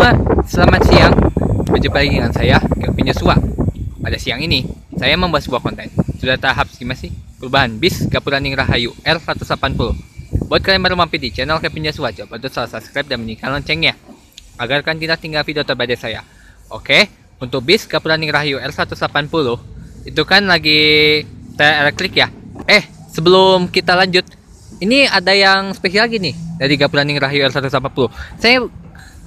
semua, selamat siang. Berjumpa lagi dengan saya, Kelvin Yosua. Pada siang ini, saya membuat sebuah konten. Sudah tahap estimasi perubahan bis Gapuraning Rahayu R180. Buat kalian baru mampir di channel Kelvin Yosua, jangan lupa untuk subscribe dan bunyikan loncengnya agar kalian tidak tinggal video terbaru saya. Oke, untuk bis Gapuraning Rahayu R180 itu kan lagi elektrik ya. Sebelum kita lanjut, ini ada yang spesial lagi nih dari Gapuraning Rahayu R180. Saya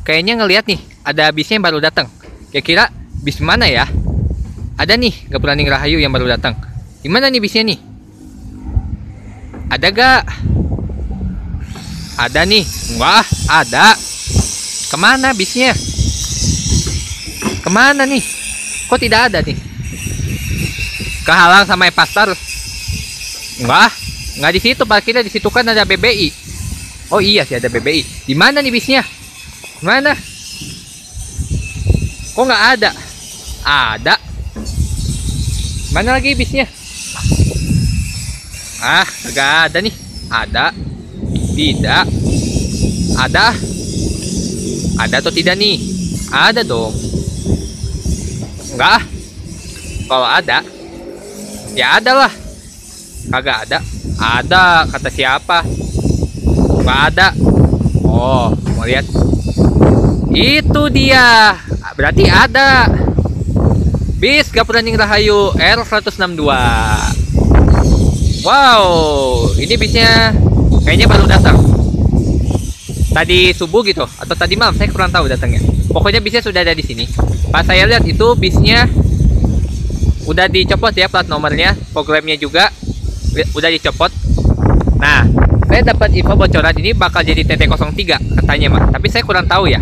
kayaknya ngelihat nih ada bisnya yang baru datang. Kira-kira bis mana ya? Ada nih Gapuraning Rahayu yang baru datang. Gimana nih bisnya nih? Ada gak? Ada nih. Wah, ada. Kemana bisnya? Kemana nih? Kok tidak ada nih? Kehalang sama pasar. Wah, nggak di situ parkirnya, di situ kan ada BBI. Oh iya sih ada BBI. Di mana nih bisnya? Mana? Kok nggak ada? Ada. Mana lagi bisnya? Nggak ada nih. Ada. Tidak. Ada. Ada atau tidak nih? Ada dong. Enggak. Kalau ada, ya ada lah. Kagak ada. Ada, kata siapa? Nggak ada. Oh, mau lihat? Itu dia. Berarti ada. Bis Gapuraning Rahayu R162. Wow, ini bisnya kayaknya baru datang. Tadi subuh gitu atau tadi malam, saya kurang tahu datangnya. Pokoknya bisnya sudah ada di sini. Pas saya lihat itu bisnya udah dicopot ya plat nomornya, programnya juga udah dicopot. Nah, saya dapat info bocoran ini bakal jadi TT03 katanya mah, tapi saya kurang tahu ya.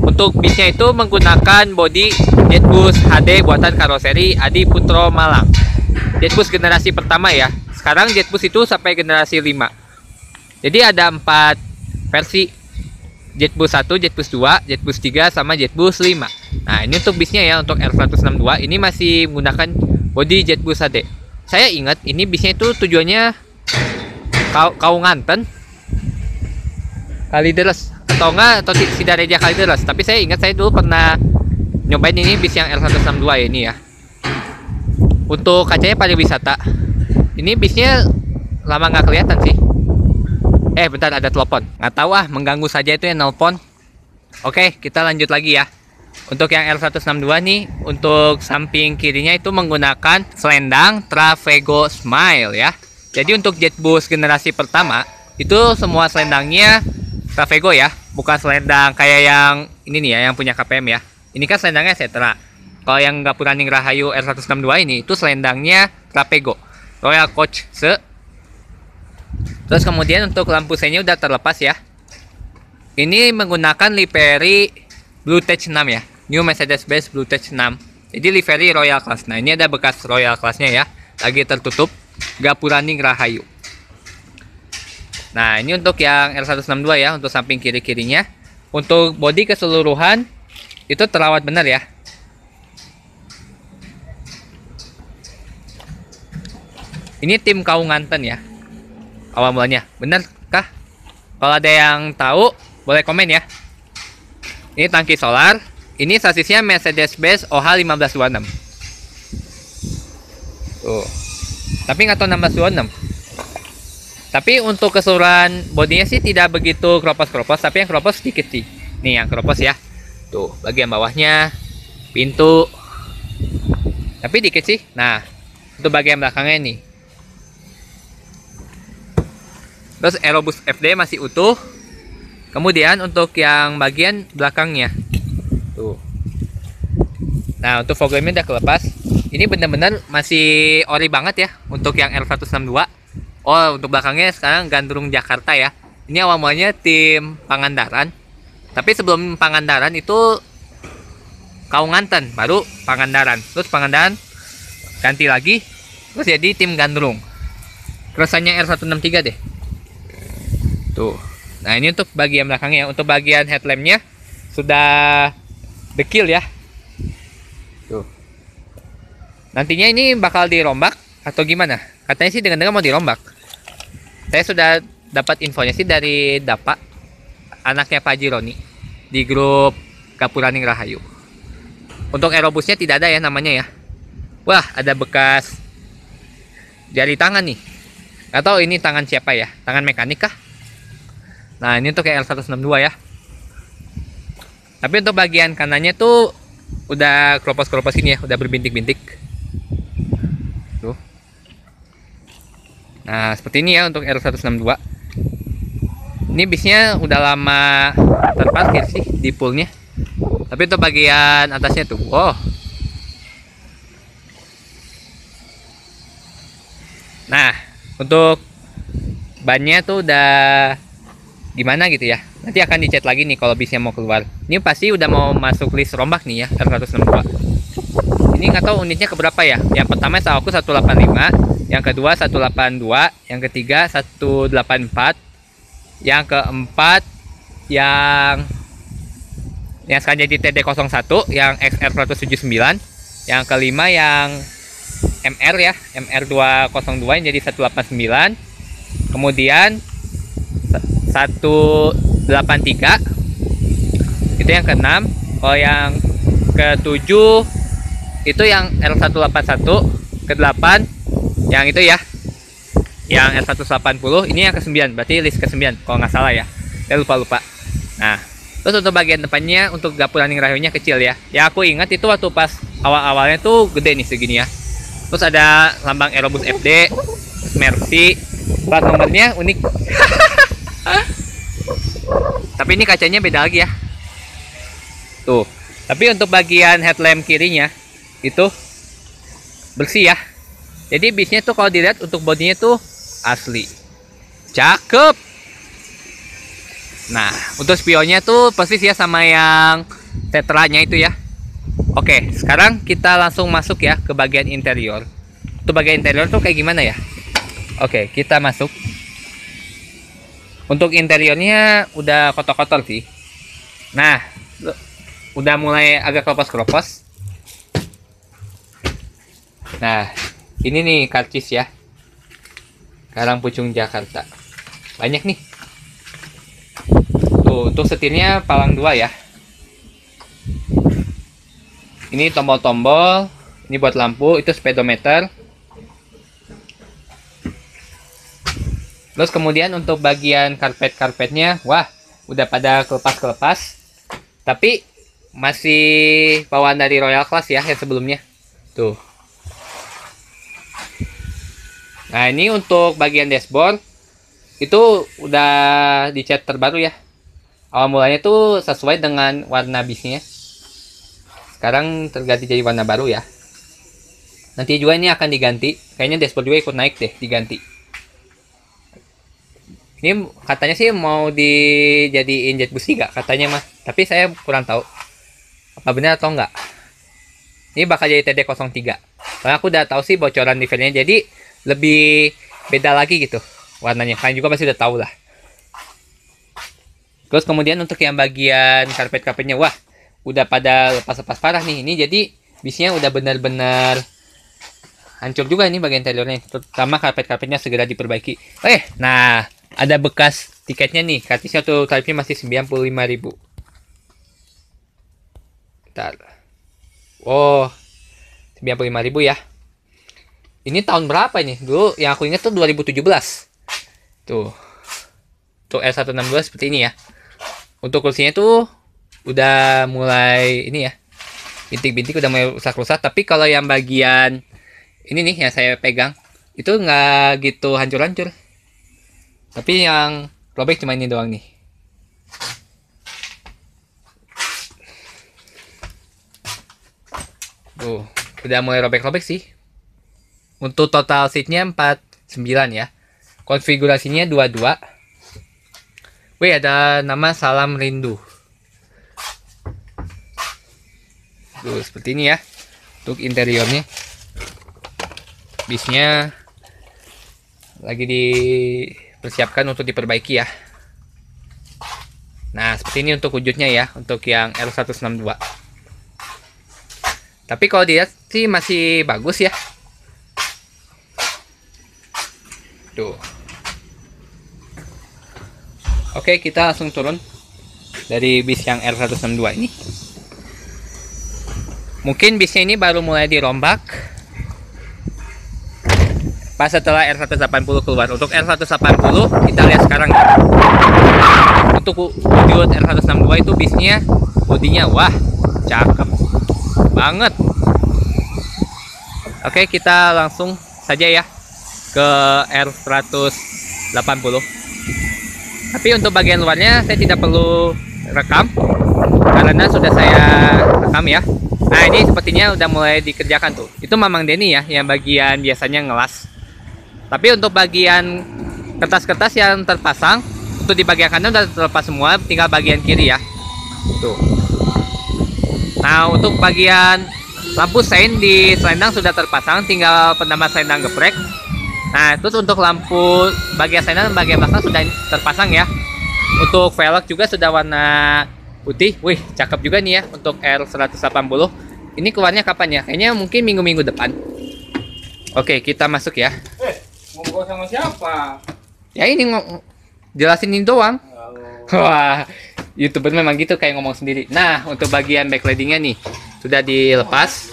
Untuk bisnya itu menggunakan bodi Jetbus HD buatan karoseri Adi Putro Malang. Jetbus generasi pertama ya. Sekarang Jetbus itu sampai generasi 5. Jadi ada 4 versi. Jetbus 1, Jetbus 2, Jetbus 3 sama Jetbus 5. Nah, ini untuk bisnya ya, untuk R162 ini masih menggunakan bodi Jetbus HD. Saya ingat ini bisnya itu tujuannya Kaunganten, Kalideres atau enggak, atau Sidareja Kalideres. Tapi saya ingat saya dulu pernah nyobain ini bis yang R162 ya, ini ya. Untuk kacanya pariwisata. Ini bisnya lama nggak kelihatan sih. Bentar, ada telepon. Nggak tahu mengganggu saja itu yang nelpon. Oke, kita lanjut lagi ya. Untuk yang R162 nih, untuk samping kirinya itu menggunakan selendang Trafego Smile ya. Jadi untuk Jetbus generasi pertama itu semua selendangnya Trafego ya, bukan selendang kayak yang ini nih ya, yang punya KPM ya. Ini kan selendangnya Setra. Kalau yang Gapuraning Rahayu R162 ini itu selendangnya Trafego Royal Coach Se. Terus kemudian untuk lampu senya udah terlepas ya. Ini menggunakan livery Blue Tech 6 ya, New Mercedes-Benz Blue Tech 6. Jadi livery Royal Class. Nah, ini ada bekas Royal Classnya ya, lagi tertutup Gapuraning Rahayu. Nah, ini untuk yang R162 ya, untuk samping kiri-kirinya. Untuk bodi keseluruhan itu terawat benar ya. Ini tim Kaunganten ya, awal mulanya. Benar kah? Kalau ada yang tahu boleh komen ya. Ini tangki solar. Ini sasisnya Mercedes-Benz OH1526. Tuh. Tapi nggak tahu 1626. Tapi untuk keseluruhan bodinya sih tidak begitu kropos-kropos, tapi yang kropos sedikit sih. Nih yang kropos ya. Tuh, bagian bawahnya, pintu. Tapi dikit sih. Nah, untuk bagian belakangnya nih. Terus Aerobus FD masih utuh. Kemudian untuk yang bagian belakangnya. Tuh. Nah, untuk fog lampnya udah kelepas. Ini benar-benar masih ori banget ya untuk yang R162. Oh, untuk belakangnya sekarang Gandrung Jakarta ya. Ini awal mulanya tim Pangandaran. Tapi sebelum Pangandaran itu Kaunganten, baru Pangandaran. Terus Pangandaran ganti lagi, terus jadi tim Gandrung. Keresannya R163 deh. Tuh. Nah, ini untuk bagian belakangnya. Untuk bagian headlampnya sudah dekil ya. Tuh. Nantinya ini bakal dirombak atau gimana? Katanya sih dengar-dengar mau dirombak. Saya sudah dapat infonya sih dari Dapa, anaknya Pak Haji Roni. di grup Gapuraning Rahayu. Untuk aerobusnya tidak ada ya namanya ya. Wah, ada bekas jari tangan nih. Atau ini tangan siapa ya? Tangan mekanik kah? Nah, ini untuk L162 ya. Tapi untuk bagian kanannya tuh udah keropos-keropos ini ya, udah berbintik-bintik. Tuh. Nah, seperti ini ya untuk L162. Ini bisnya udah lama terparkir sih di poolnya. Tapi untuk bagian atasnya tuh, wow. Nah, untuk bannya tuh udah gimana gitu ya. Nanti akan dicat lagi nih kalau bisnya mau keluar. Ini pasti udah mau masuk list rombak nih ya, R162. Ini nggak tahu unitnya keberapa ya. Yang pertama setahu aku 185, yang kedua 182, yang ketiga 184, yang keempat yang sekarang jadi TD01 yang XR179, yang kelima yang MR ya, MR202 yang jadi 189, kemudian 183 itu yang keenam. Kalau yang ketujuh itu yang L181, ke-8 yang itu ya, yang L180. Ini yang ke-9, berarti list ke-9 kalau nggak salah ya, saya lupa. Nah, terus untuk bagian depannya untuk Gapuraning Rahayunya kecil ya. Yang aku ingat itu waktu pas awal-awalnya tuh gede nih segini ya. Terus ada lambang Aerobus FD, Mercy, plat nomornya unik. Tapi ini kacanya beda lagi ya. Tuh. Tapi untuk bagian headlamp kirinya itu bersih ya. Jadi bisnya tuh kalau dilihat untuk bodinya tuh asli. Cakep. Nah, untuk spionnya tuh persis ya sama yang tetranya itu ya. Oke, sekarang kita langsung masuk ya ke bagian interior. Untuk bagian interior tuh kayak gimana ya? Oke, kita masuk. Untuk interiornya udah kotor-kotor sih. Nah, udah mulai agak keropos-keropos. Nah, ini nih karcis ya. Karangpucung Jakarta. Banyak nih. Tuh, untuk setirnya palang 2 ya. Ini tombol-tombol. Ini buat lampu, itu speedometer. Terus kemudian untuk bagian karpet-karpetnya, wah, udah pada kelepas-kelepas. Tapi masih bawaan dari Royal Class ya, yang sebelumnya. Tuh. Nah, ini untuk bagian dashboard itu udah dicat terbaru ya. Awal mulanya tuh sesuai dengan warna bisnya. Sekarang terganti jadi warna baru ya. Nanti juga ini akan diganti. Kayaknya dashboard juga ikut naik deh, diganti. Ini katanya sih mau dijadiin jet bus 3 katanya mah. Tapi saya kurang tahu apa benar atau enggak. Ini bakal jadi TD03. Soalnya aku udah tahu sih bocoran detailnya. Jadi lebih beda lagi gitu warnanya. Kalian juga pasti udah tahu lah. Terus kemudian untuk yang bagian karpet-karpetnya, wah, udah pada lepas-lepas parah nih. Ini jadi bisnya udah benar-benar hancur juga ini bagian interiornya. Terutama karpet-karpetnya segera diperbaiki. Nah, ada bekas tiketnya nih. Kartisnya tuh tarifnya masih 95.000. Bentar. Oh, 95.000 ya. Ini tahun berapa ini? Dulu yang aku ingat tuh 2017. Tuh. Tuh L162 seperti ini ya. Untuk kursinya tuh udah mulai ini ya. Bintik-bintik udah mulai rusak-rusak. Tapi kalau yang bagian ini nih yang saya pegang itu nggak gitu hancur-hancur. Tapi yang robek cuma ini doang nih. Tuh, udah mulai robek-robek sih. Untuk total seatnya 49 ya. Konfigurasinya 22. Wih, ada nama Salam Rindu. Tuh, seperti ini ya. Untuk interiornya. Bisnya lagi dipersiapkan untuk diperbaiki ya. Nah, seperti ini untuk wujudnya ya. Untuk yang L162. Tapi kalau dilihat sih masih bagus ya. Tuh. Oke, kita langsung turun. dari bis yang R162 ini. Mungkin bisnya ini baru mulai dirombak pas setelah R180 keluar. Untuk R180 kita lihat sekarang. Untuk wujud R162 itu bisnya bodinya wah cakep banget. Oke, kita langsung saja ya ke R180. Tapi untuk bagian luarnya saya tidak perlu rekam karena sudah saya rekam ya. Nah, ini sepertinya udah mulai dikerjakan tuh. Itu Mamang Denny ya, yang bagian biasanya ngelas. Tapi untuk bagian kertas-kertas yang terpasang, untuk di bagian kanan udah terlepas semua, tinggal bagian kiri ya. Tuh. Nah, untuk bagian lampu sein di selendang sudah terpasang, tinggal penambah selendang geprek. Nah, terus untuk lampu bagian selendang dan bagian belakang sudah terpasang ya. Untuk velg juga sudah warna putih. Wih, cakep juga nih ya untuk R180. Ini keluarnya kapan ya? Kayaknya mungkin minggu-minggu depan. Oke, kita masuk ya. Ngobrol sama siapa? Ya ini jelasin ini doang. Wah, YouTuber memang gitu kayak ngomong sendiri. Nah, untuk bagian backlightingnya nih sudah dilepas.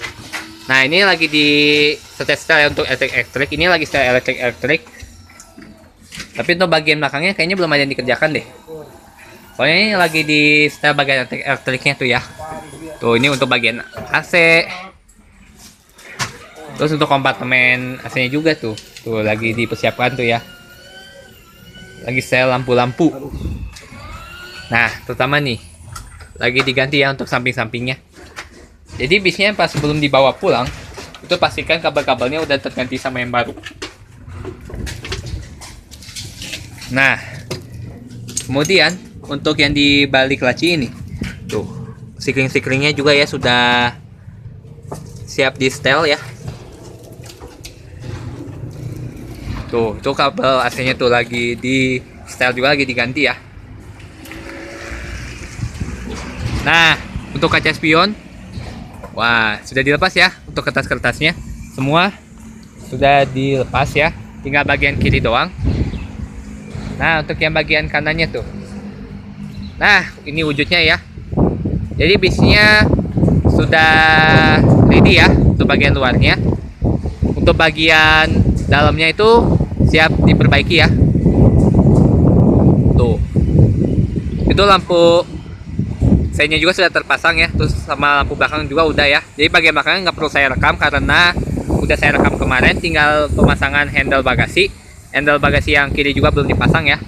Nah, ini lagi di setel ya untuk elektrik. Ini lagi setel elektrik. Tapi untuk bagian belakangnya kayaknya belum ada yang dikerjakan deh. Soalnya ini lagi di setel bagian elektriknya tuh ya. Tuh, ini untuk bagian AC. Terus untuk kompartemen AC-nya juga tuh. Tuh lagi dipersiapkan tuh ya. Lagi setel lampu-lampu. Nah, terutama nih lagi diganti ya untuk samping-sampingnya. Jadi bisnya pas sebelum dibawa pulang, itu pastikan kabel-kabelnya udah terganti sama yang baru. Nah, kemudian untuk yang di balik laci ini, tuh sikling-siklingnya juga ya sudah siap di setel ya. Tuh kabel AC-nya tuh lagi di setel juga, lagi diganti ya. Nah, untuk kaca spion, wah sudah dilepas ya. Untuk kertas-kertasnya semua sudah dilepas ya. Tinggal bagian kiri doang. Nah, untuk yang bagian kanannya tuh. Nah, ini wujudnya ya. Jadi bisnya sudah ready ya untuk bagian luarnya. Untuk bagian dalamnya itu siap diperbaiki ya. Tuh. Itu lampu seinnya juga sudah terpasang ya. Terus sama lampu belakang juga udah ya. Jadi bagian belakangnya nggak perlu saya rekam karena udah saya rekam kemarin. Tinggal pemasangan handle bagasi. Handle bagasi yang kiri juga belum dipasang ya.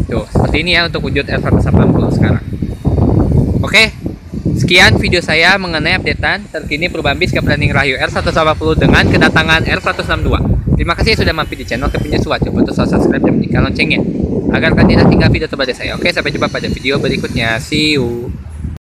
Tuh, seperti ini ya untuk wujud R180 sekarang. Oke, sekian video saya mengenai updatean terkini perubahan bis Kepra Ningrat Rahayu R180 dengan kedatangan R162. Terima kasih sudah mampir di channel Kepinnya Suat. Coba untuk subscribe dan nyalakan loncengnya agar kalian tidak tinggal video terbaru saya. Oke, sampai jumpa pada video berikutnya. See you.